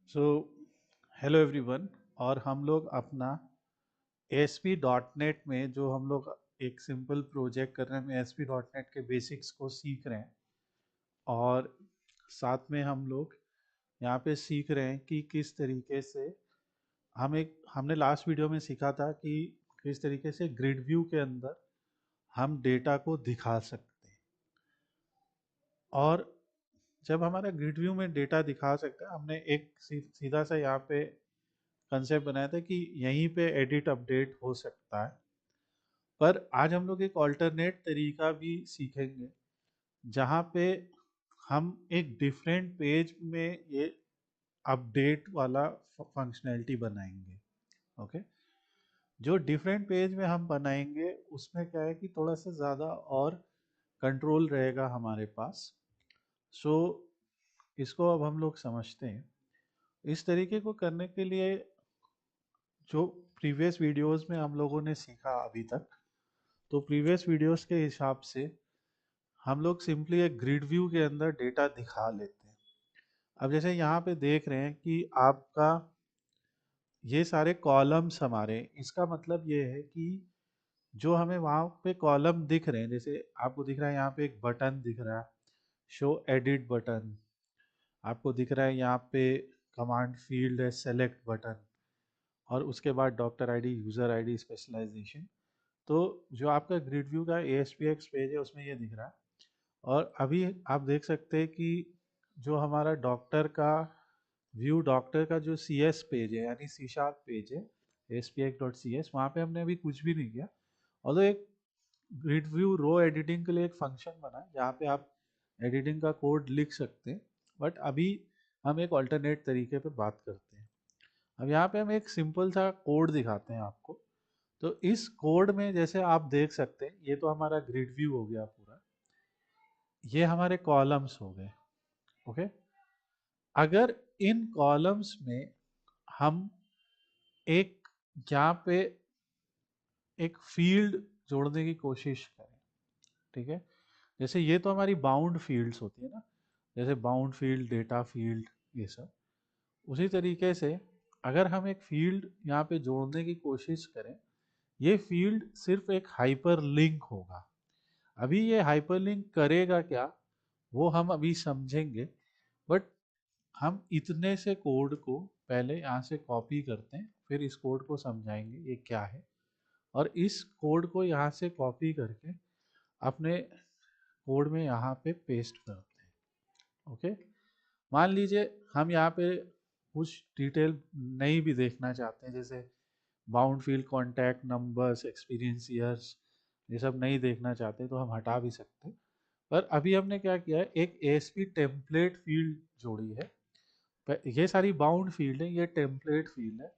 So hello everyone. और हम लोग अपना ASP.NET में जो हम लोग एक सिंपल प्रोजेक्ट कर रहे हैं, ASP.NET के बेसिक्स को सीख रहे हैं। और साथ में हम लोग यहाँ पे सीख रहे हैं कि किस तरीके से हमने लास्ट वीडियो में सीखा था कि किस तरीके से ग्रिड व्यू के अंदर हम डेटा को दिखा सकते हैं। और जब हमारा ग्रिड व्यू में डेटा दिखा सकते हैं, हमने एक सीधा सा यहाँ पे कंसेप्ट बनाया था कि यहीं पे एडिट अपडेट हो सकता है। पर आज हम लोग एक ऑल्टरनेट तरीका भी सीखेंगे जहाँ पे हम एक डिफरेंट पेज में ये अपडेट वाला फंक्शनैलिटी बनाएंगे। ओके, जो डिफरेंट पेज में हम बनाएंगे उसमें क्या है कि थोड़ा सा ज़्यादा और कंट्रोल रहेगा हमारे पास। सो इसको अब हम लोग समझते हैं। इस तरीके को करने के लिए जो प्रीवियस वीडियोस में हम लोगों ने सीखा अभी तक, तो प्रीवियस वीडियोस के हिसाब से हम लोग सिंपली एक ग्रिड व्यू के अंदर डेटा दिखा लेते हैं। अब जैसे यहाँ पे देख रहे हैं कि आपका ये सारे कॉलम्स हमारे, इसका मतलब ये है कि जो हमें वहाँ पे कॉलम दिख रहे हैं, जैसे आपको दिख रहा है यहाँ पे एक बटन दिख रहा है, शो एडिट बटन। आपको दिख रहा है यहाँ पे कमांड फील्ड है, सेलेक्ट बटन। और उसके बाद doctor ID, user ID, specialisation. तो जो आपका ग्रिड व्यू का ASPX पेज है उसमें ये दिख रहा है। और अभी आप देख सकते हैं कि जो हमारा डॉक्टर का व्यू, डॉक्टर का जो CS पेज है यानी C# पेज है, ASPX.CS, वहाँ पे हमने अभी कुछ भी नहीं किया। और तो एक ग्रिड व्यू रो एडिटिंग के लिए एक फंक्शन बना है जहाँ पे आप एडिटिंग का कोड लिख सकते हैं। बट अभी हम एक अल्टरनेट तरीके पे बात करते हैं। अब यहाँ पे हम एक सिंपल सा कोड दिखाते हैं आपको। तो इस कोड में जैसे आप देख सकते हैं, ये तो हमारा ग्रिड व्यू हो गया पूरा, ये हमारे कॉलम्स हो गए। ओके, अगर इन कॉलम्स में हम एक यहाँ पे एक फील्ड जोड़ने की कोशिश करें, ठीक है। जैसे ये तो हमारी बाउंड फील्ड्स होती है ना, जैसे बाउंड फील्ड, डेटा फील्ड, ये सब। उसी तरीके से अगर हम एक फील्ड यहाँ पे जोड़ने की कोशिश करें, ये फील्ड सिर्फ एक हाइपर लिंक होगा। अभी ये हाइपरलिंक करेगा क्या, वो हम अभी समझेंगे। बट हम इतने से कोड को पहले यहाँ से कॉपी करते हैं, फिर इस कोड को समझाएंगे ये क्या है। और इस कोड को यहाँ से कॉपी करके अपने कोड में यहाँ पे पेस्ट करते हैं। ओके, मान लीजिए हम यहाँ पे कुछ डिटेल नहीं भी देखना चाहते हैं, जैसे bound field, contact numbers, experience years, ये सब नहीं देखना चाहते तो हम हटा भी सकते हैं। पर अभी हमने क्या किया है, एक ASP टेम्पलेट फील्ड जोड़ी है। ये सारी बाउंड फील्ड है, ये टेम्पलेट फील्ड है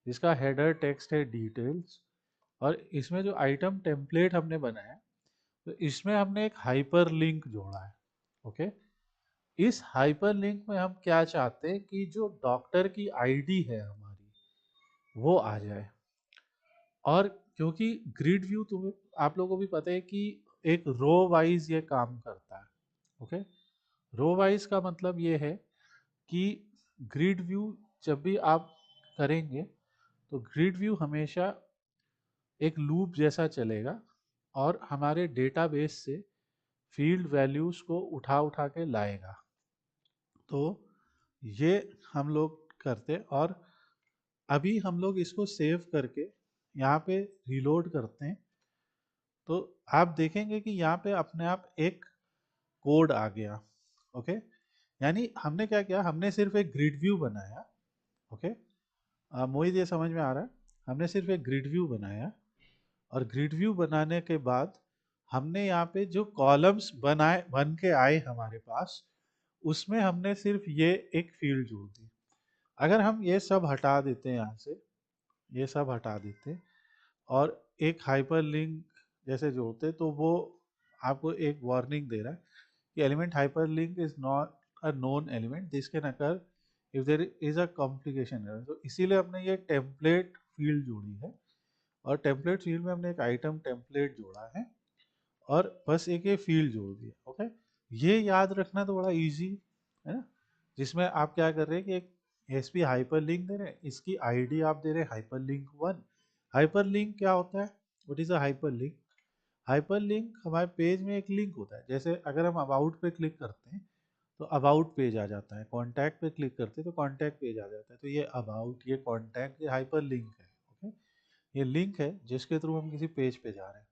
जिसका हेडर टेक्स्ट है डिटेल्स। और इसमें जो आइटम टेम्पलेट हमने बनाया है, तो इसमें हमने एक हाइपर लिंक जोड़ा है। ओके, इस हाइपर लिंक में हम क्या चाहते हैं कि जो डॉक्टर की आईडी है हमारी, वो आ जाए। और क्योंकि ग्रिड व्यू तुम्हें, आप लोगों को भी पता है कि एक रो वाइज ये काम करता है। ओके, रो वाइज का मतलब ये है कि ग्रिड व्यू जब भी आप करेंगे तो ग्रिड व्यू हमेशा एक लूप जैसा चलेगा और हमारे डेटाबेस से फील्ड वैल्यूज को उठा उठा के लाएगा। तो ये हम लोग करते, और अभी हम लोग इसको सेव करके यहाँ पे रिलोड करते हैं। तो आप देखेंगे कि यहाँ पे अपने आप एक कोड आ गया। ओके, यानी हमने क्या किया, हमने सिर्फ एक ग्रिड व्यू बनाया। ओके, मोहित ये समझ में आ रहा है, हमने सिर्फ एक ग्रिड व्यू बनाया। और ग्रिड व्यू बनाने के बाद हमने यहाँ पे जो कॉलम्स बनाए, बन के आए हमारे पास, उसमें हमने सिर्फ ये एक फील्ड जोड़ दी। अगर हम ये सब हटा देते हैं यहाँ से, ये सब हटा देते और एक हाइपर लिंक जैसे जोड़ते, तो वो आपको एक वार्निंग दे रहा है कि element hyperlink is not a known element, this can occur if there is a complication error. तो इसीलिए हमने ये टेम्पलेट फील्ड जोड़ी है। और टेम्पलेट फील्ड में हमने एक आइटम टेम्पलेट जोड़ा है और बस एक ये फील्ड जोड़ दिया। ओके, ये याद रखना थोड़ा इजी है ना, जिसमें आप क्या कर रहे हैं कि एसपी हाइपरलिंक दे रहे हैं, इसकी आईडी आप दे रहे हैं हाइपरलिंक 1। हाइपरलिंक क्या होता है? What is a hyperlink? Hyperlink हमारे पेज में एक लिंक होता है। जैसे अगर हम अबाउट पे क्लिक करते हैं तो अबाउट पेज आ जाता है, कॉन्टैक्ट पे क्लिक करते हैं तो कॉन्टैक्ट पेज आ जाता है। तो ये अबाउट, ये कॉन्टैक्ट, ये हाइपर लिंक है। ओके, ये लिंक है जिसके थ्रू हम किसी पेज पे जा रहे हैं।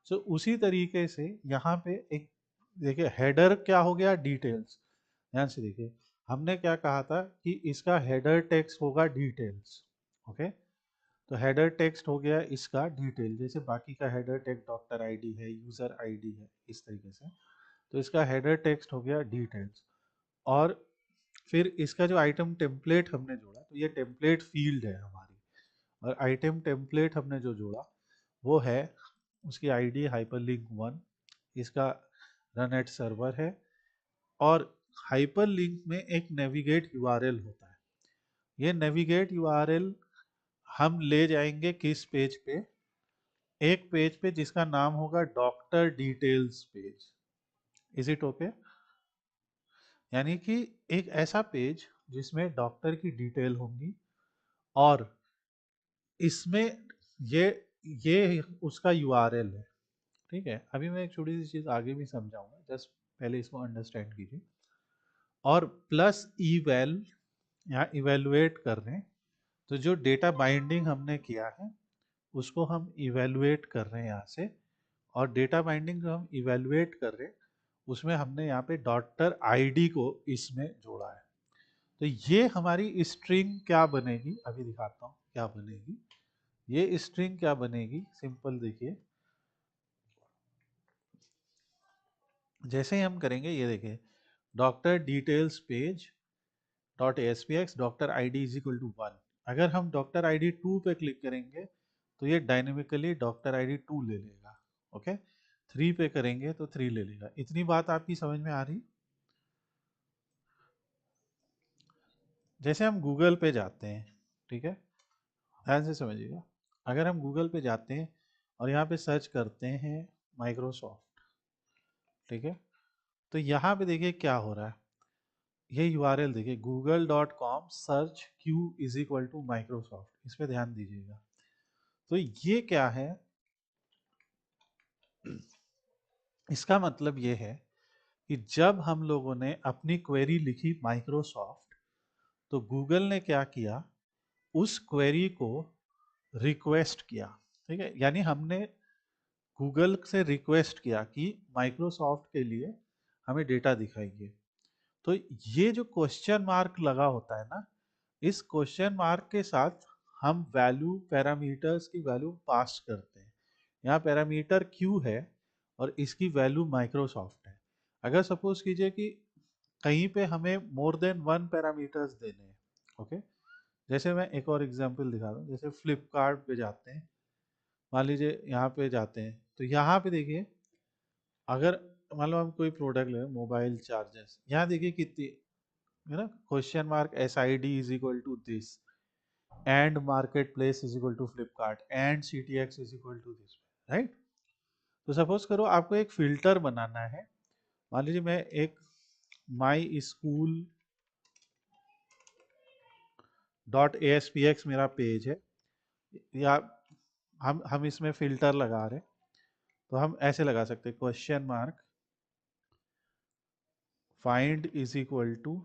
सो उसी तरीके से यहाँ पे एक देखिए हेडर क्या हो गया, डिटेल्स। ध्यान से देखिए, हमने क्या कहा था कि इसका हेडर टेक्स्ट होगा डिटेल्स। ओके, तो हेडर टेक्स्ट हो गया इसका डिटेल, जैसे बाकी का हेडर टेक्स्ट डॉक्टर आईडी है, यूजर आईडी है, इस तरीके से। तो इसका हेडर टेक्स्ट हो गया डिटेल्स। और फिर इसका जो आइटम टेम्पलेट हमने जोड़ा, तो ये टेम्पलेट फील्ड है हमारी। और आइटम टेम्पलेट हमने जो जोड़ा वो है उसकी आईडी हाइपरलिंक 1, इसका रन एट सर्वर है। और हाइपरलिंक में एक नेविगेट यूआरएल होता है। ये नेविगेट यूआरएल हम ले जाएंगे किस पेज पे? एक पेज पे जिसका नाम होगा doctor details page. Is it okay? यानी कि एक ऐसा पेज जिसमें डॉक्टर की डिटेल होंगी और इसमें ये ये उसका यूआरएल है। ठीक है, अभी मैं एक छोटी सी चीज आगे भी समझाऊंगा, जस्ट पहले इसको अंडरस्टैंड कीजिए। और प्लस इवेल, यहाँ इवेलुएट कर रहे हैं, तो जो डेटा बाइंडिंग हमने किया है उसको हम इवेलुएट कर रहे हैं यहाँ से। और डेटा बाइंडिंग जो हम इवेलुएट कर रहे हैं उसमें हमने यहाँ पे डॉक्टर आईडी को इसमें जोड़ा है। तो ये हमारी स्ट्रिंग क्या बनेगी, अभी दिखाता हूँ क्या बनेगी। ये स्ट्रिंग क्या बनेगी, सिंपल देखिए। जैसे ही हम करेंगे, ये देखिए, doctor details page dot SPX doctor ID is equal to 1। अगर हम डॉक्टर आईडी 2 पे क्लिक करेंगे तो ये डायनेमिकली डॉक्टर आईडी 2 ले लेगा। ओके, 3 पे करेंगे तो 3 ले लेगा। इतनी बात आपकी समझ में आ रही? जैसे हम गूगल पे जाते हैं, ठीक है, ध्यान से समझिएगा। अगर हम गूगल पे जाते हैं और यहाँ पे सर्च करते हैं माइक्रोसॉफ्ट, ठीक है, तो यहाँ पे देखिए क्या हो रहा है। ये यूआरएल देखिए, google.com search q is equal to Microsoft. इस पे ध्यान दीजिएगा। तो ये क्या है, इसका मतलब ये है कि जब हम लोगों ने अपनी क्वेरी लिखी माइक्रोसॉफ्ट, तो गूगल ने क्या किया, उस क्वेरी को रिक्वेस्ट किया। ठीक है, यानी हमने गूगल से रिक्वेस्ट किया कि माइक्रोसॉफ्ट के लिए हमें डेटा दिखाइए। तो ये जो क्वेश्चन मार्क लगा होता है ना, इस क्वेश्चन मार्क के साथ हम वैल्यू, पैरामीटर्स की वैल्यू पास करते हैं। यहाँ पैरामीटर क्यू है और इसकी वैल्यू माइक्रोसॉफ्ट है। अगर सपोज कीजिए कि कहीं पे हमें मोर देन 1 पैरामीटर्स देने हैं, ओके, जैसे मैं एक और एग्जांपल दिखा दूं। जैसे फ्लिपकार्ट पे जाते हैं, मान लीजिए यहाँ पे जाते हैं, तो यहाँ पे देखिए, अगर मान लो हम कोई प्रोडक्ट ले, मोबाइल चार्जर्स, यहाँ देखिए कितनी है ना, question mark S I D is equal to this, and market place is equal to Flipkart, and C T X is equal to this, right. तो सपोज करो आपको एक फिल्टर बनाना है। मान लीजिए मैं एक my school dot A S P x मेरा पेज है, या हम इसमें फिल्टर लगा रहे हैं, तो हम ऐसे लगा सकते हैं, question mark find is equal to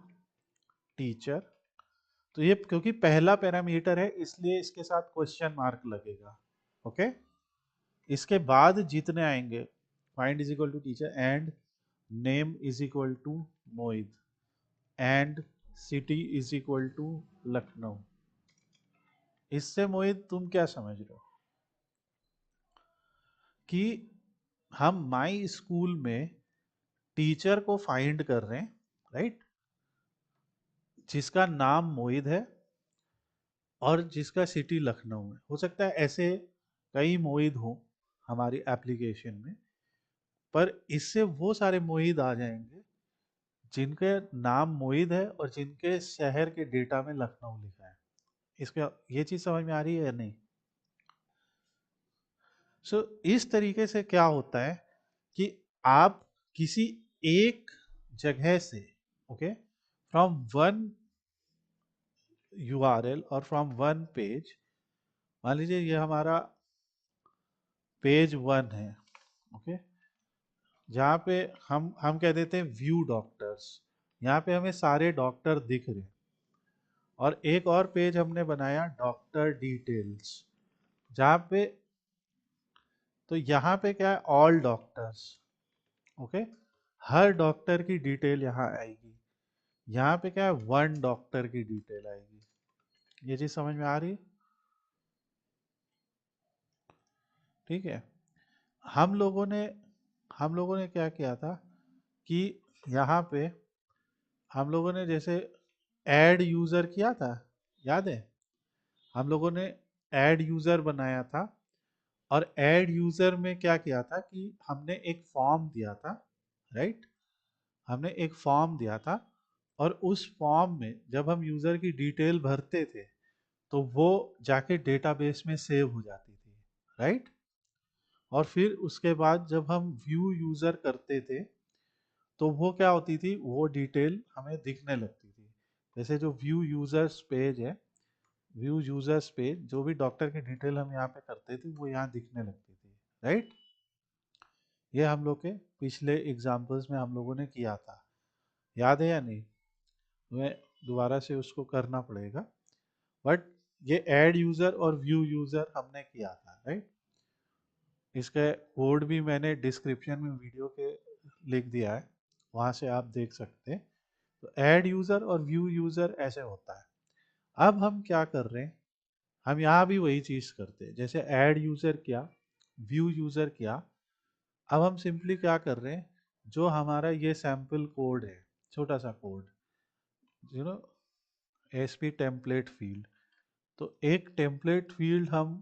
teacher. तो ये क्योंकि पहला पैरामीटर है इसलिए इसके साथ क्वेश्चन मार्क लगेगा। ओके, इसके बाद जितने आएंगे, find is equal to teacher, and name is equal to Mohit, and city is equal to Lucknow. इससे मोहित तुम क्या समझ रहे हो कि हम माई स्कूल में टीचर को फाइंड कर रहे हैं, राइट, जिसका नाम मोहित है और जिसका सिटी लखनऊ है। हो सकता है ऐसे कई मोहित हो हमारी एप्लीकेशन में, पर इससे वो सारे मोहित आ जाएंगे जिनके नाम मोहित है और जिनके शहर के डेटा में लखनऊ लिखा है। इसका ये चीज समझ में आ रही है या नहीं? सो इस तरीके से क्या होता है कि आप किसी एक जगह से, ओके, फ्रॉम वन URL और फ्रॉम वन पेज, मान लीजिए ये हमारा पेज 1 है, ओके, जहाँ पे हम कह देते हैं व्यू डॉक्टर्स, यहाँ पे हमें सारे डॉक्टर दिख रहे हैं। और एक और पेज हमने बनाया डॉक्टर डिटेल्स, जहाँ पे, तो यहाँ पे क्या है, ऑल डॉक्टर्स, ओके, हर डॉक्टर की डिटेल यहाँ आएगी। यहाँ पे क्या है, वन डॉक्टर की डिटेल आएगी। ये चीज समझ में आ रही है? ठीक है। हम लोगों ने हम लोगों ने क्या किया था कि यहाँ पे हम लोगों ने जैसे ऐड यूजर किया था, याद है? हम लोगों ने ऐड यूजर बनाया था, और ऐड यूजर में क्या किया था कि हमने एक फॉर्म दिया था, राइट? हमने एक फॉर्म दिया था, और उस फॉर्म में जब हम यूजर की डिटेल भरते थे तो वो जाके डेटाबेस में सेव हो जाती थी, राइट? और फिर उसके बाद जब हम व्यू यूजर करते थे तो वो क्या होती थी, वो डिटेल हमें दिखने लगती थी। जैसे जो व्यू यूजर्स पेज है, व्यू यूजर्स पेज, जो भी डॉक्टर की डिटेल हम यहाँ पे करते थे वो यहाँ दिखने लगती थी, राइट? ये हम लोग के पिछले एग्जाम्पल्स में हम लोगों ने किया था, याद है या नहीं? हमें दोबारा से उसको करना पड़ेगा, बट ये ऐड यूजर और व्यू यूजर हमने किया था, राइट? इसका कोड भी मैंने डिस्क्रिप्शन में वीडियो के लिख दिया है, वहां से आप देख सकते हैं। तो ऐड यूजर और व्यू यूजर ऐसे होता है। अब हम क्या कर रहे हैं, हम यहाँ भी वही चीज करते हैं, जैसे ऐड यूजर किया, व्यू यूजर किया। अब हम सिंपली क्या कर रहे हैं, जो हमारा ये सैंपल कोड है, छोटा सा code, you know, SP template field, तो एक टेम्पलेट फील्ड हम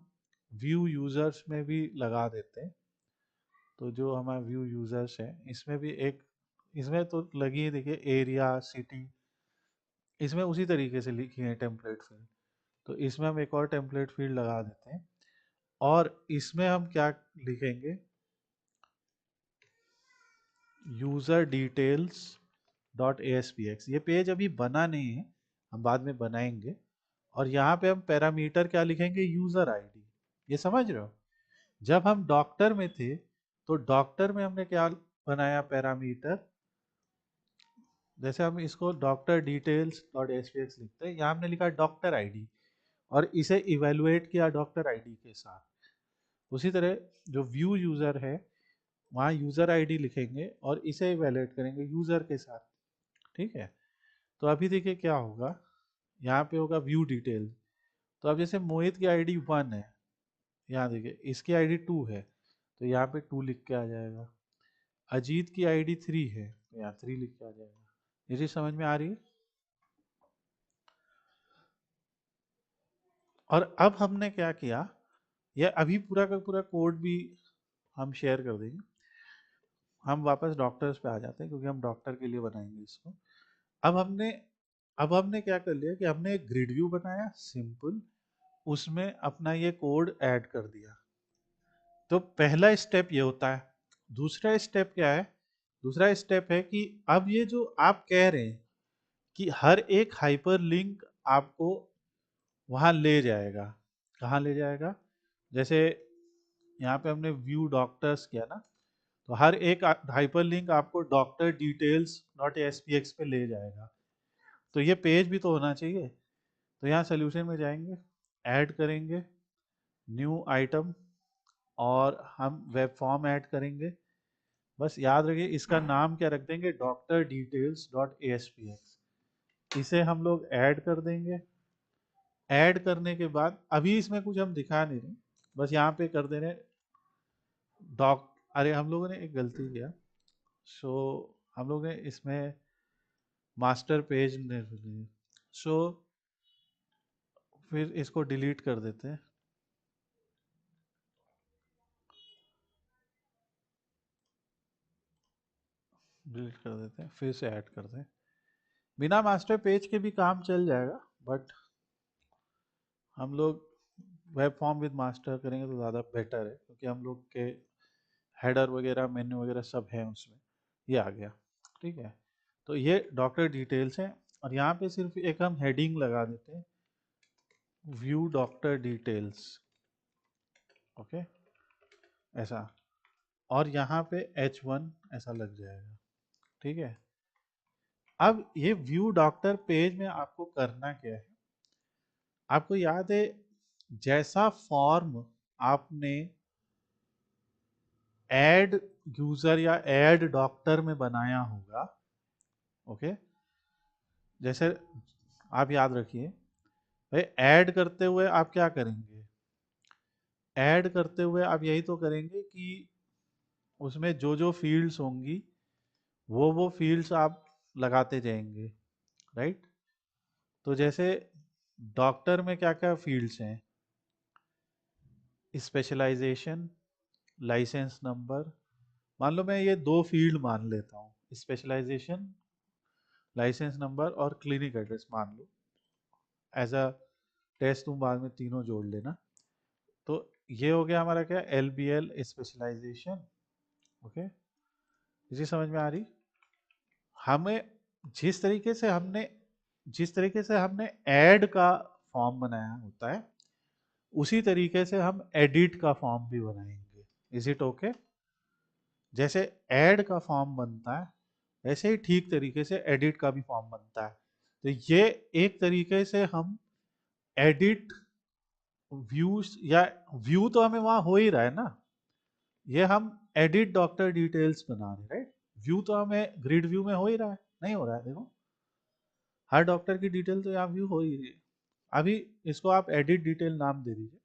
व्यू यूजर्स में भी लगा देते हैं। तो जो हमारा व्यू यूजर्स है इसमें भी एक, इसमें तो लगी है, देखिए, एरिया, सिटी, इसमें उसी तरीके से लिखी है टेम्पलेट फील्ड। तो इसमें हम एक और टेम्पलेट फील्ड लगा देते हैं, और इसमें हम क्या लिखेंगे, यूजर डिटेल्स डॉट ASPX। ये पेज अभी बना नहीं है, हम बाद में बनाएंगे। और यहाँ पे हम पैरामीटर क्या लिखेंगे, यूजर आईडी। ये समझ रहे हो? जब हम डॉक्टर में थे तो डॉक्टर में हमने क्या बनाया पैरामीटर, जैसे हम इसको डॉक्टर डिटेल्स डॉट एसपीएक्स लिखते हैं, यहाँ हमने लिखा डॉक्टर आईडी, और इसे इवेलुएट किया डॉक्टर आईडी के साथ। उसी तरह जो व्यू यूजर है, वहाँ यूजर आईडी लिखेंगे और इसे इवेलुएट करेंगे यूजर के साथ, ठीक है? तो अभी देखिए क्या होगा, यहाँ पे होगा व्यू डिटेल। तो अब जैसे मोहित की आईडी 1 है, यहाँ देखिए इसकी आईडी 2 है, तो यहाँ पे 2 लिख के आ जाएगा। अजीत की आईडी 3 है, तो यहाँ 3 लिख के आ जाएगा। ये चीज समझ में आ रही है? और अब हमने क्या किया, यह अभी पूरा का पूरा कोड भी हम शेयर कर देंगे। हम वापस डॉक्टर्स पे आ जाते हैं, क्योंकि हम डॉक्टर के लिए बनाएंगे इसको। अब हमने अब हमने क्या कर लिया कि हमने एक ग्रिड व्यू बनाया सिंपल, उसमें अपना ये कोड ऐड कर दिया। तो पहला स्टेप ये होता है। दूसरा स्टेप क्या है? दूसरा स्टेप है कि अब ये जो आप कह रहे हैं कि हर एक हाइपर लिंक आपको वहां ले जाएगा, कहाँ ले जाएगा? जैसे यहाँ पे हमने व्यू डॉक्टर्स किया ना, तो हर एक हाइपर लिंक आपको डॉक्टर डिटेल्स डॉट एसपीएक्स पे ले जाएगा। तो ये पेज भी तो होना चाहिए। तो यहाँ सोल्यूशन में जाएंगे, ऐड करेंगे न्यू आइटम, और हम वेब फॉर्म ऐड करेंगे। बस याद रखिए इसका नाम क्या रख देंगे, डॉक्टर डिटेल्स डॉट एसपीएक्स। इसे हम लोग ऐड कर देंगे। ऐड करने के बाद अभी इसमें कुछ हम दिखा नहीं रहे, बस यहाँ पे कर दे रहे डॉक, अरे हम लोगों ने एक गलती किया। सो हम लोग ने इसमें मास्टर पेज नहीं, सो फिर इसको डिलीट कर देते हैं। डिलीट कर देते हैं, फिर से ऐड करते हैं। बिना मास्टर पेज के भी काम चल जाएगा, बट हम लोग वेब फॉर्म विद मास्टर करेंगे तो ज़्यादा बेटर है, क्योंकि हम लोग के हेडर वगैरह, मेन्यू वगैरह सब है उसमें। ये आ गया, ठीक है? तो ये डॉक्टर डिटेल्स हैं, और यहाँ पे सिर्फ एक हम हेडिंग लगा देते हैं, व्यू डॉक्टर डिटेल्स, ओके, ऐसा, और यहाँ पे H1 ऐसा लग जाएगा, ठीक है। अब ये व्यू डॉक्टर पेज में आपको करना क्या है, आपको याद है जैसा फॉर्म आपने ऐड यूजर या ऐड डॉक्टर में बनाया होगा, ओके, जैसे आप याद रखिए भाई, ऐड करते हुए आप क्या करेंगे, ऐड करते हुए आप यही तो करेंगे कि उसमें जो जो फील्ड्स होंगी वो फील्ड्स आप लगाते जाएंगे, राइट। तो जैसे डॉक्टर में क्या क्या फील्ड्स हैं, स्पेशलाइजेशन, लाइसेंस नंबर, मान लो मैं ये दो फील्ड मान लेता हूँ, स्पेशलाइजेशन, लाइसेंस नंबर और क्लिनिक एड्रेस मान लो, एज अ टेस्ट तुम बाद में तीनों जोड़ लेना। तो ये हो गया हमारा क्या, L B L specialisation, okay, इसी समझ में आ रही। हमें जिस तरीके से हमने ऐड का फॉर्म बनाया होता है, उसी तरीके से हम एडिट का फॉर्म भी बनाएंगे। Is it okay? जैसे ऐड का फॉर्म बनता है वैसे ही ठीक तरीके से एडिट का भी फॉर्म बनता है। तो ये एक तरीके से हम एडिट व्यूज, या व्यू तो हमें वहां हो ही रहा है ना, ये हम एडिट डॉक्टर डिटेल्स बना रहे हैं, राइट। व्यू तो हमें ग्रिड व्यू में हो ही रहा है, नहीं हो रहा है, देखो हर डॉक्टर की डिटेल तो यहाँ व्यू हो ही रही है। अभी इसको आप एडिट डिटेल नाम दे दीजिए।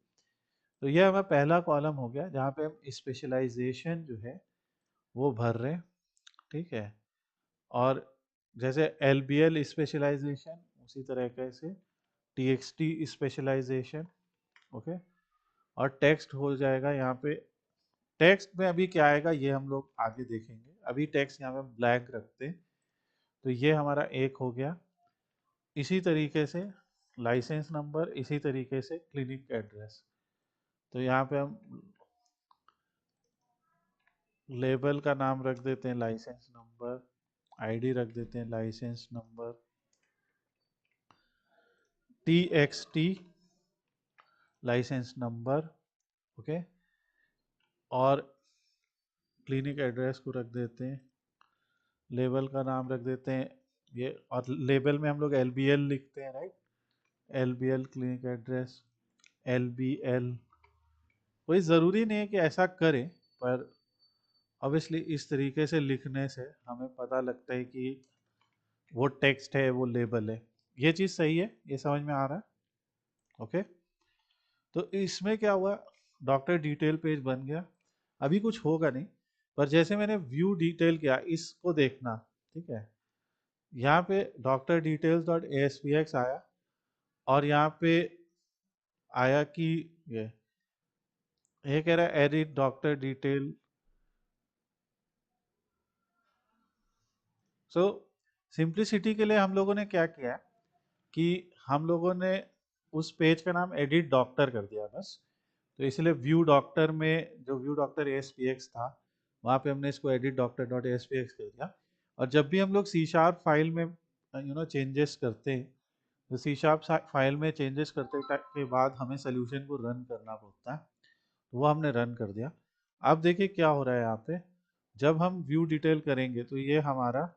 तो ये हमारा पहला कॉलम हो गया जहाँ पे हम स्पेशलाइजेशन जो है वो भर रहे हैं, ठीक है। और जैसे एल बी एल स्पेशलाइजेशन, उसी तरह से T X T specialisation, okay. और टेक्स्ट हो जाएगा यहाँ पे, टेक्स्ट में अभी क्या आएगा ये हम लोग आगे देखेंगे, अभी टेक्स्ट यहाँ पे ब्लैंक रखते हैं। तो ये हमारा एक हो गया। इसी तरीके से लाइसेंस नंबर, इसी तरीके से क्लिनिक एड्रेस। तो यहाँ पे हम लेबल का नाम रख देते हैं लाइसेंस नंबर, आईडी रख देते हैं licence number, T X T licence number, okay. और क्लिनिक एड्रेस को रख देते हैं, लेबल का नाम रख देते हैं ये, और लेबल में हम लोग एल बी एल लिखते हैं, right. L B L clinic address, L B L. कोई ज़रूरी नहीं है कि ऐसा करें, पर ऑब्वियसली इस तरीके से लिखने से हमें पता लगता है कि वो टेक्स्ट है, वो लेबल है। ये चीज़ सही है, ये समझ में आ रहा है, ओके। तो इसमें क्या हुआ, डॉक्टर डिटेल पेज बन गया। अभी कुछ होगा नहीं, पर जैसे मैंने व्यू डिटेल किया, इसको देखना, ठीक है। यहाँ पे doctor details dot A S P x आया, और यहाँ पे आया कि ये कह रहा है एडिट डॉक्टर डिटेल। सो सिंप्लिसिटी के लिए हम लोगों ने क्या किया कि हम लोगों ने उस पेज का नाम एडिट डॉक्टर कर दिया बस। तो इसलिए व्यू डॉक्टर में जो view doctor S P x था, वहाँ पे हमने इसको edit doctor dot S P x कर दिया। और जब भी हम लोग सी शार्प फाइल में चेंजेस करते हैं, तो सी शार्प फाइल में चेंजेस करते के बाद हमें सोल्यूशन को रन करना पड़ता है, तो वो हमने रन कर दिया। अब देखिए क्या हो रहा है यहाँ पे, जब हम व्यू डिटेल करेंगे तो ये हमारा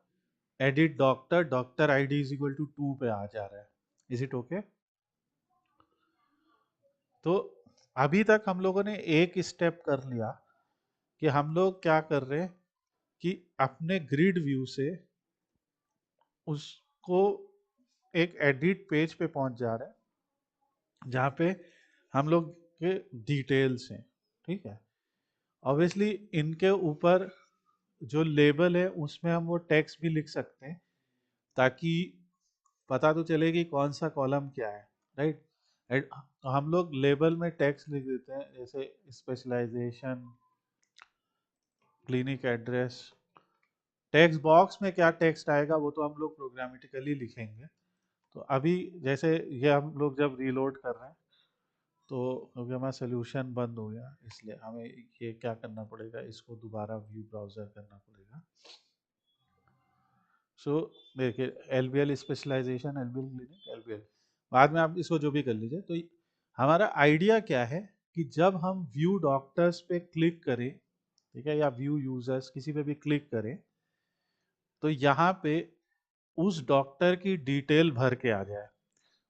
edit doctor, doctor I D is equal to 2 पे आ जा रहा है। Is it okay? तो अभी तक हम लोगों ने एक स्टेप कर लिया कि हम लोग क्या कर रहे हैं कि अपने ग्रिड व्यू से उसको एक एडिट पेज पे पहुंच जा रहे हैं जहाँ पे हम लोग के डिटेल्स हैं, ठीक है। ऑब्वियसली इनके ऊपर जो लेबल है उसमें हम वो टेक्स्ट भी लिख सकते हैं, ताकि पता तो चले कि कौन सा कॉलम क्या है, राइट। तो हम लोग लेबल में टेक्स्ट लिख देते हैं, जैसे specialisation, clinic address. Text box में क्या टेक्स्ट आएगा वो तो हम लोग प्रोग्रामेटिकली लिखेंगे। तो अभी जैसे ये हम लोग जब रीलोड कर रहे हैं, तो क्योंकि हमारा सोल्यूशन बंद हो गया, इसलिए हमें ये क्या करना पड़ेगा, इसको दोबारा व्यू ब्राउजर करना पड़ेगा। सो देखिए, L B L specialisation, L B L clinic, L B L, बाद में आप इसको जो भी कर लीजिए। तो हमारा आइडिया क्या है कि जब हम व्यू डॉक्टर्स पे क्लिक करें, ठीक है, या व्यू यूजर्स किसी पे भी क्लिक करें, तो यहाँ पे उस डॉक्टर की डिटेल भर के आ जाए।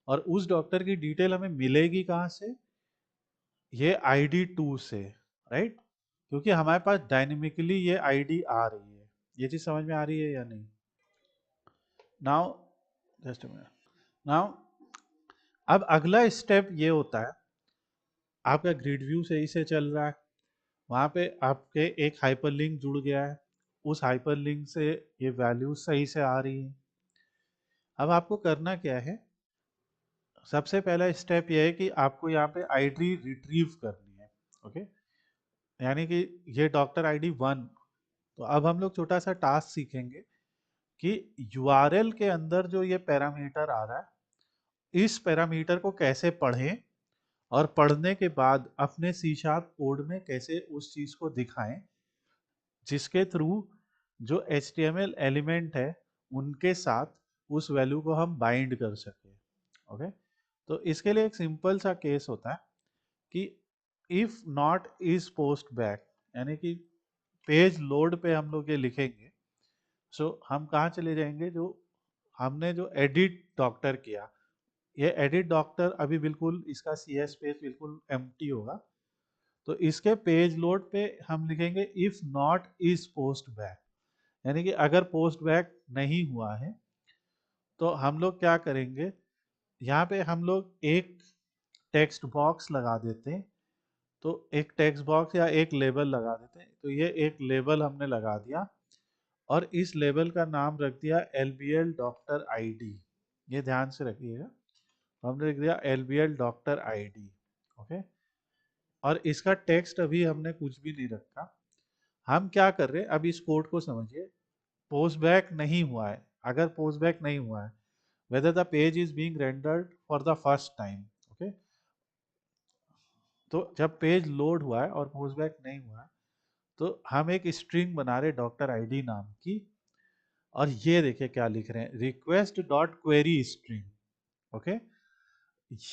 और उस डॉक्टर की डिटेल हमें मिलेगी कहाँ से? ये ID2 से, राइट? क्योंकि हमारे पास डायनेमिकली ये आईडी आ रही है। ये चीज समझ में आ रही है या नहीं? Now just a minute. Now अब अगला स्टेप ये होता है, आपका ग्रिड व्यू सही से चल रहा है, वहां पे आपके एक हाइपरलिंक जुड़ गया है, उस हाइपरलिंक से ये वैल्यूज सही से आ रही है। अब आपको करना क्या है? सबसे पहला स्टेप ये है कि आपको यहाँ पे आईडी रिट्रीव करनी है। ओके, यानी कि ये डॉक्टर ID1। तो अब हम लोग छोटा सा टास्क सीखेंगे कि यूआरएल के अंदर जो ये पैरामीटर आ रहा है, इस पैरामीटर को कैसे पढ़ें और पढ़ने के बाद अपने सी शार्प कोड में कैसे उस चीज को दिखाएं, जिसके थ्रू जो HTML एलिमेंट है उनके साथ उस वैल्यू को हम बाइंड कर सके। ओके, तो इसके लिए एक सिंपल सा केस होता है कि if not is post back, यानी कि पेज लोड पे हम लोग ये लिखेंगे। सो हम कहाँ चले जाएंगे? जो हमने जो एडिट डॉक्टर किया, ये एडिट डॉक्टर अभी बिल्कुल इसका CS पेज बिल्कुल एम्प्टी होगा। तो इसके पेज लोड पे हम लिखेंगे if not is post back, यानी कि अगर पोस्ट बैक नहीं हुआ है तो हम लोग क्या करेंगे? यहाँ पे हम लोग एक टेक्स्ट बॉक्स लगा देते हैं। तो एक टेक्स्ट बॉक्स या एक लेबल लगा देते हैं। तो ये एक लेबल हमने लगा दिया और इस लेबल का नाम रख दिया LBL डॉक्टर ID। ये ध्यान से रखिएगा, हमने लिख दिया LBL डॉक्टर ID। ओके, और इसका टेक्स्ट अभी हमने कुछ भी नहीं रखा। हम क्या कर रहे हैं, अब इस कोड को समझिए। पोस्ट बैक नहीं हुआ है, अगर पोस्ट बैक नहीं हुआ है, whether the page is being rendered for the first time, okay, तो जब पेज लोड हुआ है और पोस्ट बैक नहीं हुआ है, तो हम एक स्ट्रिंग बना रहे डॉक्टर ID नाम की। और ये देखिए क्या लिख रहे हैं, request dot query string. Okay,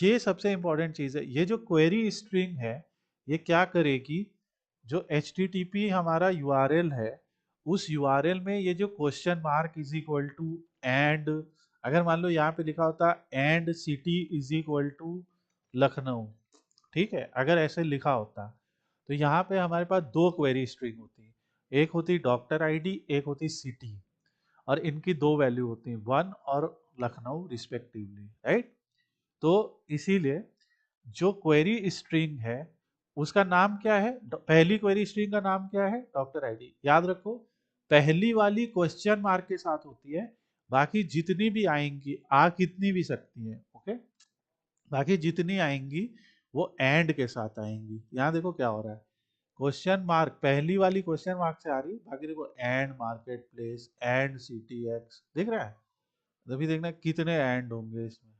ये सबसे इंपॉर्टेंट चीज है। ये जो क्वेरी स्ट्रिंग है, ये क्या करेगी? जो HTTP हमारा URL है, उस URL में ये जो question mark is equal to and, अगर मान लो यहाँ पे लिखा होता and city is equal to Lucknow, ठीक है, अगर ऐसे लिखा होता, तो यहाँ पे हमारे पास दो क्वेरी स्ट्रिंग होती, एक होती डॉक्टर ID, एक होती सिटी, और इनकी दो वैल्यू होती हैं, 1 और लखनऊ रिस्पेक्टिवली, राइट? तो इसीलिए जो क्वेरी स्ट्रिंग है उसका नाम क्या है? पहली क्वेरी स्ट्रिंग का नाम क्या है? Doctor ID। याद रखो, पहली वाली क्वेश्चन मार्क के साथ होती है, बाकी जितनी भी आएंगी आ कितनी भी सकती है। ओके, बाकी जितनी आएंगी वो एंड के साथ आएंगी। यहाँ देखो क्या हो रहा है, क्वेश्चन मार्क पहली वाली क्वेश्चन मार्क से आ रही है, बाकी देखो and market place, and CTX, दिख रहा है? अभी देखना कितने एंड होंगे इसमें।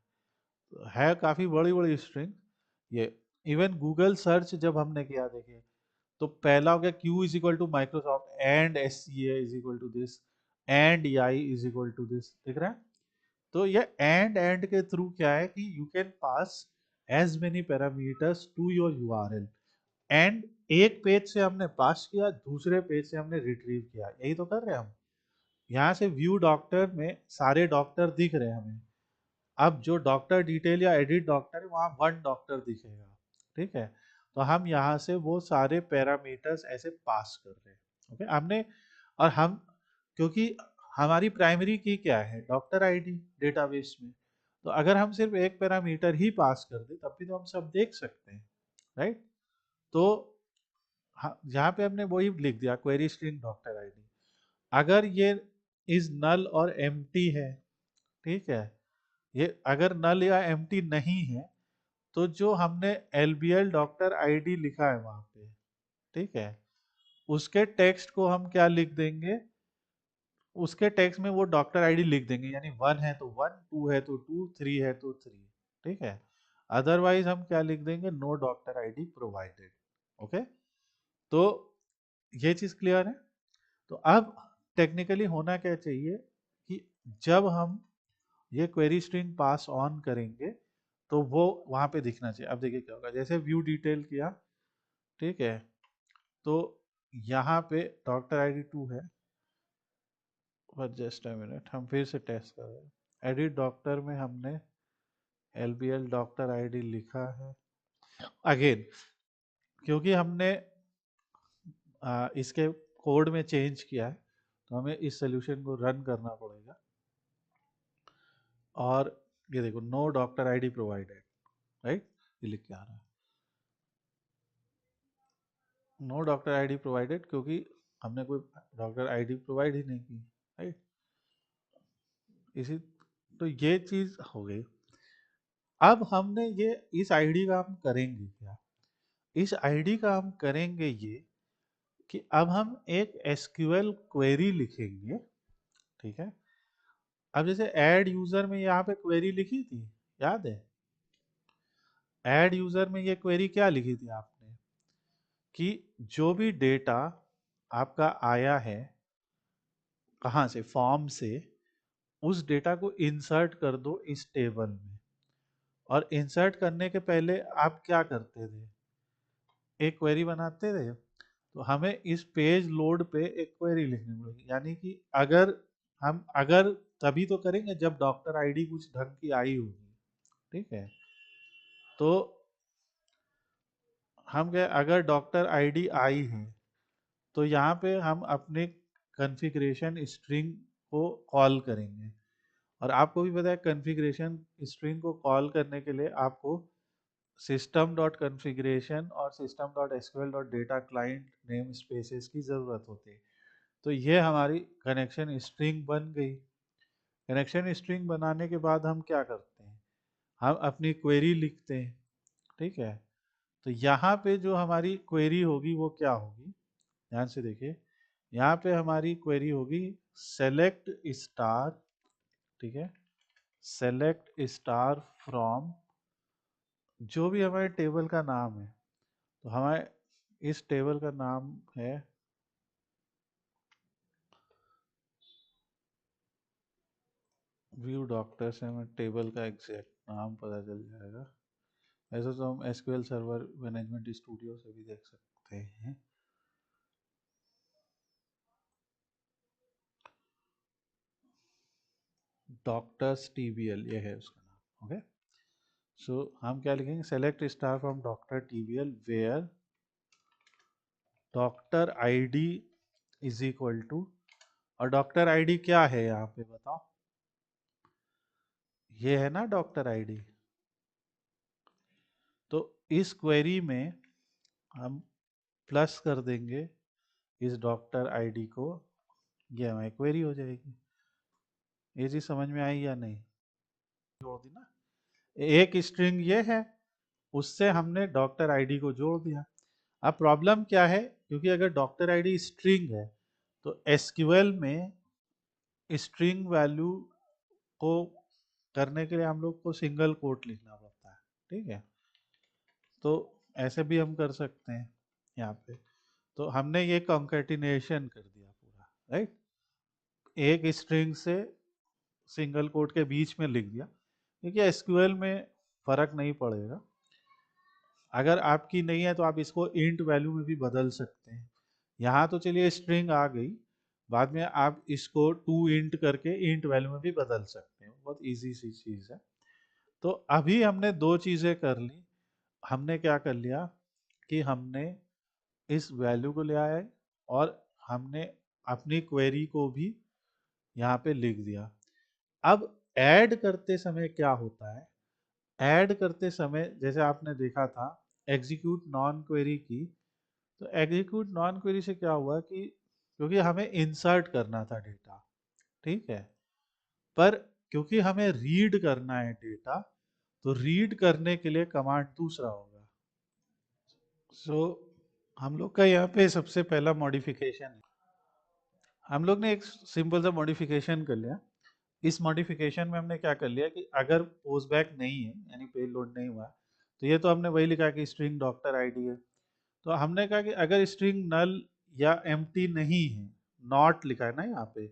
तो है काफी बड़ी बड़ी स्ट्रिंग ये। इवन गूगल सर्च जब हमने किया, देखिए, तो पहला हो गया Q is equal to Microsoft and SCA is equal to this and EI is equal to this, दिख रहा है? तो ये एंड के थ्रू क्या है कि you can pass as many parameters to your URL। And एक पेज से हमने पास किया, दूसरे पेज से हमने रिट्रीव किया, यही तो कर रहे हैं हम। यहाँ से व्यू डॉक्टर में सारे डॉक्टर दिख रहे हैं हमें। अब जो डॉक्टर डिटेल या एडिट डॉक्टर है वहाँ वन डॉक्टर दिखेगा, ठीक है? तो हम यहाँ से वो सारे पैरामीटर्स ऐसे पास कर रहे हैं। ओके, हमने, और हम, क्योंकि हमारी प्राइमरी की क्या है? डॉक्टर ID डेटाबेस में। तो अगर हम सिर्फ एक पैरामीटर ही पास कर दे तब भी तो हम सब देख सकते हैं, राइट? तो यहाँ पे हमने वही लिख दिया, क्वेरी स्ट्रिंग डॉक्टर ID। अगर ये इज नल और एम्प्टी है, ठीक है, ये अगर नल या एम्प्टी नहीं है, तो जो हमने LBL डॉक्टर ID लिखा है वहां पे, ठीक है, उसके टेक्स्ट को हम क्या लिख देंगे? उसके टेक्स्ट में वो डॉक्टर ID लिख देंगे, यानी 1 है तो 1, 2 है तो 2, 3 है तो 3, ठीक है? अदरवाइज हम क्या लिख देंगे? No doctor ID provided. Okay, तो ये चीज क्लियर है? तो अब टेक्निकली होना क्या चाहिए कि जब हम ये क्वेरी स्ट्रिंग पास ऑन करेंगे, तो वो वहां पे दिखना चाहिए। अब देखिए क्या होगा, जैसे व्यू डिटेल किया, ठीक है, तो यहाँ पे डॉक्टर आईडी 2 है, बट जस्ट अ मिनट, हम फिर से टेस्ट कर रहे हैं। एडिट डॉक्टर में हमने LBL डॉक्टर आईडी लिखा है अगेन, क्योंकि हमने इसके कोड में चेंज किया है, तो हमें इस सोल्यूशन को रन करना पड़ेगा। और ये देखो, no doctor ID provided, right, ये लिख के आ रहा है नो डॉक्टर आईडी प्रोवाइडेड, क्योंकि हमने कोई डॉक्टर आईडी प्रोवाइड ही नहीं की, राइट। इसी, तो ये चीज हो गई। अब हमने ये इस आईडी का हम करेंगे क्या, इस आईडी का हम करेंगे ये कि अब हम एक एसक्यूएल क्वेरी लिखेंगे, ठीक है। अब जैसे ऐड यूजर में यहाँ पे क्वेरी लिखी थी, याद है, ऐड यूजर में ये क्वेरी क्या लिखी थी आपने, कि जो भी डेटा आपका आया है कहाँ से, फॉर्म से, उस डेटा को इंसर्ट कर दो इस टेबल में। और इंसर्ट करने के पहले आप क्या करते थे, एक क्वेरी बनाते थे। तो हमें इस पेज लोड पे एक क्वेरी लिखनी पड़ेगी, यानी कि अगर तभी तो करेंगे जब डॉक्टर आईडी कुछ ढंग की आई होगी, ठीक है। तो हम कहे अगर डॉक्टर आईडी आई है, तो यहाँ पे हम अपने कॉन्फ़िगरेशन स्ट्रिंग को कॉल करेंगे। और आपको भी पता है कॉन्फ़िगरेशन स्ट्रिंग को कॉल करने के लिए आपको सिस्टम डॉट कॉन्फ़िगरेशन और system dot SQL dot data client name spaces की ज़रूरत होती है। तो ये हमारी कनेक्शन स्ट्रिंग बन गई। कनेक्शन स्ट्रिंग बनाने के बाद हम क्या करते हैं, हम अपनी क्वेरी लिखते हैं, ठीक है। तो यहाँ पे जो हमारी क्वेरी होगी वो क्या होगी, ध्यान से देखिए, यहाँ पे हमारी क्वेरी होगी सेलेक्ट स्टार, ठीक है, सेलेक्ट स्टार फ्रॉम, जो भी हमारे टेबल का नाम है। तो हमारे इस टेबल का नाम है व्यू डॉक्टर, से हमें टेबल का एग्जैक्ट नाम पता चल जाएगा। ऐसा तो हम एसक्यूएल सर्वर मैनेजमेंट स्टूडियो से भी देख सकते हैं। डॉक्टर्स TBL ये है उसका नाम, ओके। सो हम क्या लिखेंगे, select star from doctor TBL where doctor ID is equal to, और डॉक्टर आईडी क्या है यहाँ पे बताओ, ये है ना डॉक्टर आईडी। तो इस क्वेरी में हम प्लस कर देंगे इस डॉक्टर आईडी को, ये हमारी क्वेरी हो जाएगी। ये चीज समझ में आई या नहीं, जोड़ दी ना, एक स्ट्रिंग ये है, उससे हमने डॉक्टर आईडी को जोड़ दिया। अब प्रॉब्लम क्या है, क्योंकि अगर डॉक्टर आईडी स्ट्रिंग है, तो एसक्यूएल में स्ट्रिंग वैल्यू को करने के लिए हम लोग को सिंगल कोट लिखना पड़ता है, ठीक है। तो ऐसे भी हम कर सकते हैं यहाँ पे। तो हमने ये कॉन्केटिनेशन कर दिया पूरा, राइट, एक स्ट्रिंग से सिंगल कोट के बीच में लिख दिया। देखिए एसक्यूएल में फर्क नहीं पड़ेगा, अगर आपकी नहीं है तो आप इसको इंट वैल्यू में भी बदल सकते हैं। यहाँ तो चलिए स्ट्रिंग आ गई, बाद में आप इसको टू इंट करके इंट वैल्यू में भी बदल सकते हैं, बहुत इजी सी चीज़ है। तो अभी हमने दो चीज़ें कर ली। हमने क्या कर लिया कि हमने इस वैल्यू को ले आए, और हमने अपनी क्वेरी को भी यहाँ पे लिख दिया। अब ऐड करते समय क्या होता है, ऐड करते समय जैसे आपने देखा था एग्जीक्यूट नॉन क्वेरी की, तो एग्जीक्यूट नॉन क्वेरी से क्या हुआ कि क्योंकि हमें इंसर्ट करना था डेटा, ठीक है, पर क्योंकि हमें रीड करना है डेटा, तो रीड करने के लिए कमांड दूसरा होगा। सो हम लोग का यहाँ पे सबसे पहला मॉडिफिकेशन, हम लोग ने एक सिंपल सा मॉडिफिकेशन कर लिया। इस मॉडिफिकेशन में हमने क्या कर लिया कि अगर पोस्ट बैक नहीं है, यानी पेज लोड नहीं हुआ, तो ये तो हमने वही लिखा कि स्ट्रिंग डॉक्टर आईडी है। तो हमने कहा कि अगर स्ट्रिंग नल या एम्प्टी नहीं है, नॉट लिखा है ना यहाँ पे,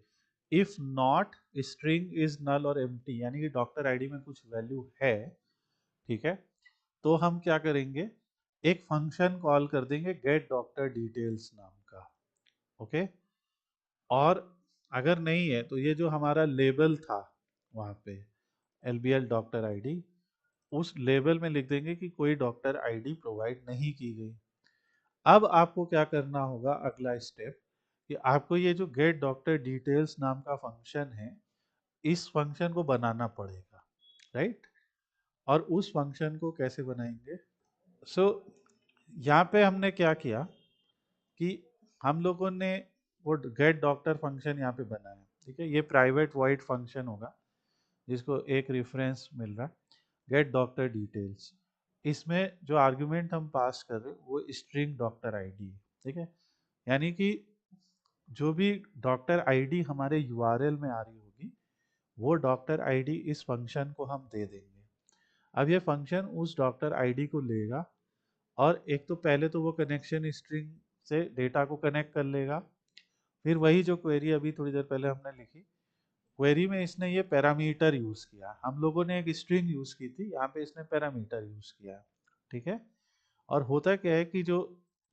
if not string is null और एम्प्टी, यानी कि डॉक्टर आईडी में कुछ वैल्यू है, ठीक है। तो हम क्या करेंगे, एक फंक्शन कॉल कर देंगे गेट डॉक्टर डिटेल्स नाम का। ओके। और अगर नहीं है तो ये जो हमारा लेबल था वहाँ पे LBL डॉक्टर आईडी, उस लेबल में लिख देंगे कि कोई डॉक्टर आईडी प्रोवाइड नहीं की गई। अब आपको क्या करना होगा, अगला स्टेप, कि आपको ये जो गेट डॉक्टर डिटेल्स नाम का फंक्शन है, इस फंक्शन को बनाना पड़ेगा, राइट। और उस फंक्शन को कैसे बनाएंगे? सो यहाँ पे हमने क्या किया कि हम लोगों ने वो गेट डॉक्टर फंक्शन यहाँ पे बनाया, ठीक है। ये प्राइवेट वॉइड फंक्शन होगा जिसको एक रेफरेंस मिल रहा है, गेट डॉक्टर डिटेल्स। इसमें जो आर्गुमेंट हम पास कर रहे हैं वो स्ट्रिंग डॉक्टर आईडी है, ठीक है। यानी कि जो भी डॉक्टर आईडी हमारे यूआरएल में आ रही होगी, वो डॉक्टर आईडी इस फंक्शन को हम दे देंगे। अब ये फंक्शन उस डॉक्टर आईडी को लेगा और एक तो पहले तो वो कनेक्शन स्ट्रिंग से डेटा को कनेक्ट कर लेगा, फिर वही जो क्वेरी अभी थोड़ी देर पहले हमने लिखी, क्वेरी में इसने ये पैरामीटर यूज किया। हम लोगों ने एक स्ट्रिंग यूज की थी, यहाँ पे इसने पैरामीटर यूज किया, ठीक है। और होता क्या है कि जो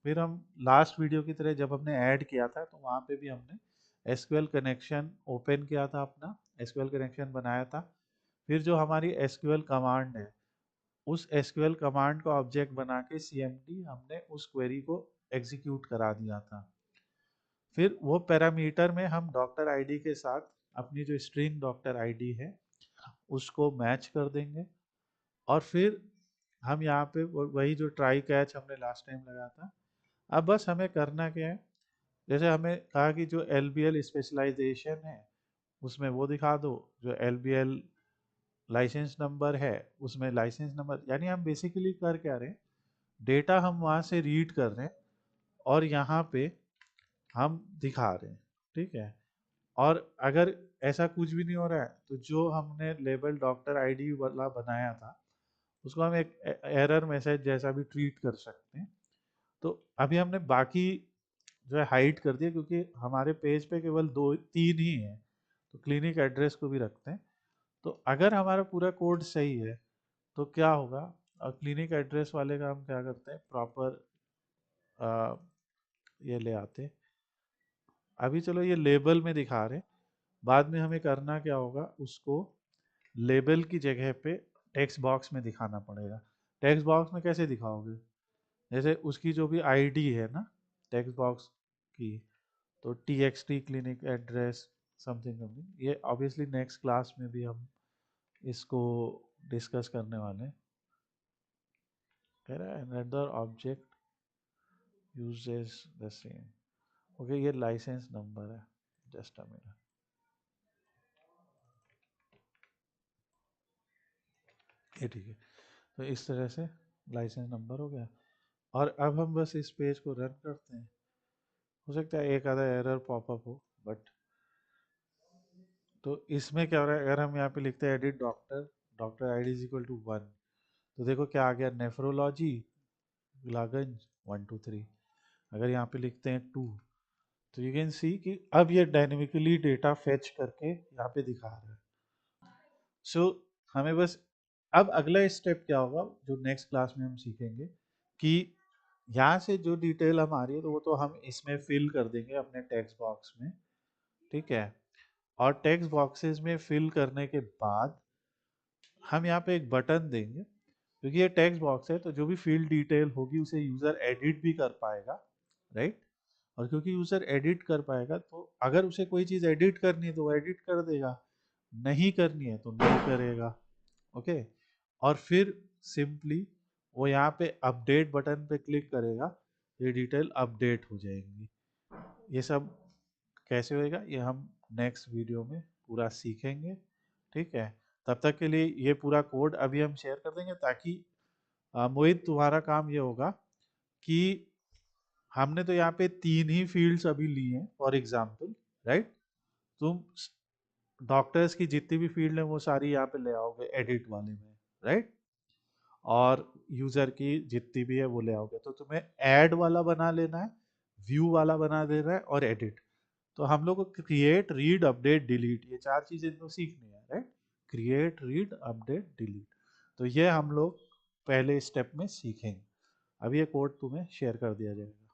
फिर हम लास्ट वीडियो की तरह जब हमने ऐड किया था तो वहाँ पे भी हमने एसक्यूएल कनेक्शन ओपन किया था, अपना एसक्यूएल कनेक्शन बनाया था। फिर जो हमारी एसक्यूएल कमांड है, उस एसक्यूएल कमांड को ऑब्जेक्ट बना के CMD हमने उस क्वेरी को एग्जीक्यूट करा दिया था। फिर वो पैरामीटर में हम डॉक्टर आईडी के साथ अपनी जो स्ट्रिंग डॉक्टर आईडी है उसको मैच कर देंगे। और फिर हम यहाँ पे वही जो ट्राई कैच हमने लास्ट टाइम लगाया था, अब बस हमें करना क्या है, जैसे हमें कहा कि जो LBL स्पेशलाइजेशन है उसमें वो दिखा दो, जो LBL लाइसेंस नंबर है उसमें लाइसेंस नंबर, यानी हम बेसिकली कर क्या रहे हैं, डेटा हम वहाँ से रीड कर रहे हैं और यहाँ पे हम दिखा रहे हैं, ठीक है। और अगर ऐसा कुछ भी नहीं हो रहा है तो जो हमने लेबल डॉक्टर आईडी वाला बनाया था उसको हम एक एरर मैसेज जैसा भी ट्रीट कर सकते हैं। तो अभी हमने बाकी जो है हाइड कर दिया क्योंकि हमारे पेज पे केवल दो तीन ही है, तो क्लिनिक एड्रेस को भी रखते हैं। तो अगर हमारा पूरा कोड सही है तो क्या होगा, और क्लिनिक एड्रेस वाले का हम क्या करते हैं, प्रॉपर ये ले आते हैं। अभी चलो ये लेबल में दिखा रहे हैं, बाद में हमें करना क्या होगा, उसको लेबल की जगह पे टेक्स्ट बॉक्स में दिखाना पड़ेगा। टेक्स्ट बॉक्स में कैसे दिखाओगे, जैसे उसकी जो भी आईडी है ना टेक्स्ट बॉक्स की, तो TXT clinic address something something, ये ऑब्वियसली नेक्स्ट क्लास में भी हम इसको डिस्कस करने वाले हैं। कह रहा है another object uses the same. Okay, ये लाइसेंस नंबर है, जस्ट अ मिनट। ये ठीक है, तो इस तरह से लाइसेंस नंबर हो गया। और अब हम बस इस पेज को रन करते हैं, हो सकता है एक आधा एरर पॉपअप हो, बट तो इसमें क्या हो रहा है, अगर हम यहाँ पे लिखते हैं edit doctor, doctor ID is equal to 1, तो देखो क्या आ गया, नेफ्रोलॉजी गुलागंज 123। अगर यहाँ पे लिखते हैं 2, तो यू कैन सी कि अब ये डायनेमिकली डेटा फेच करके यहाँ पे दिखा रहा है। सो हमें बस अब अगला स्टेप क्या होगा जो नेक्स्ट क्लास में हम सीखेंगे, कि यहाँ से जो डिटेल हम आ रही है तो वो तो हम इसमें फिल कर देंगे अपने टेक्स्ट बॉक्स में, ठीक है। और टेक्स्ट बॉक्सेस में फिल करने के बाद हम यहाँ पे एक बटन देंगे, क्योंकि ये टेक्स्ट बॉक्स है तो जो भी फील्ड डिटेल होगी उसे यूज़र एडिट भी कर पाएगा, राइट। और क्योंकि यूज़र एडिट कर पाएगा तो अगर उसे कोई चीज़ एडिट करनी है तो वो एडिट कर देगा, नहीं करनी है तो नहीं करेगा, ओके। और फिर सिंपली वो यहाँ पे अपडेट बटन पे क्लिक करेगा, ये डिटेल अपडेट हो जाएंगी। ये सब कैसे होएगा ये हम नेक्स्ट वीडियो में पूरा सीखेंगे, ठीक है। तब तक के लिए ये पूरा कोड अभी हम शेयर कर देंगे, ताकि मोहित तुम्हारा काम ये होगा कि हमने तो यहाँ पे 3 ही फील्ड्स अभी ली हैं फॉर एग्जांपल, राइट। तुम डॉक्टर्स की जितनी भी फील्ड है वो सारी यहाँ पे ले आओगे एडिट वाले में, राइट। और यूजर की जितनी भी है वो ले आओगे, तो तुम्हें ऐड वाला बना लेना है, व्यू वाला बना देना है और एडिट। तो हम लोग को क्रिएट, रीड, अपडेट, डिलीट, ये 4 चीजें इनको सीखनी है, right. Create, read, update, delete, तो ये हम लोग पहले स्टेप में सीखेंगे। अब ये कोड तुम्हें शेयर कर दिया जाएगा।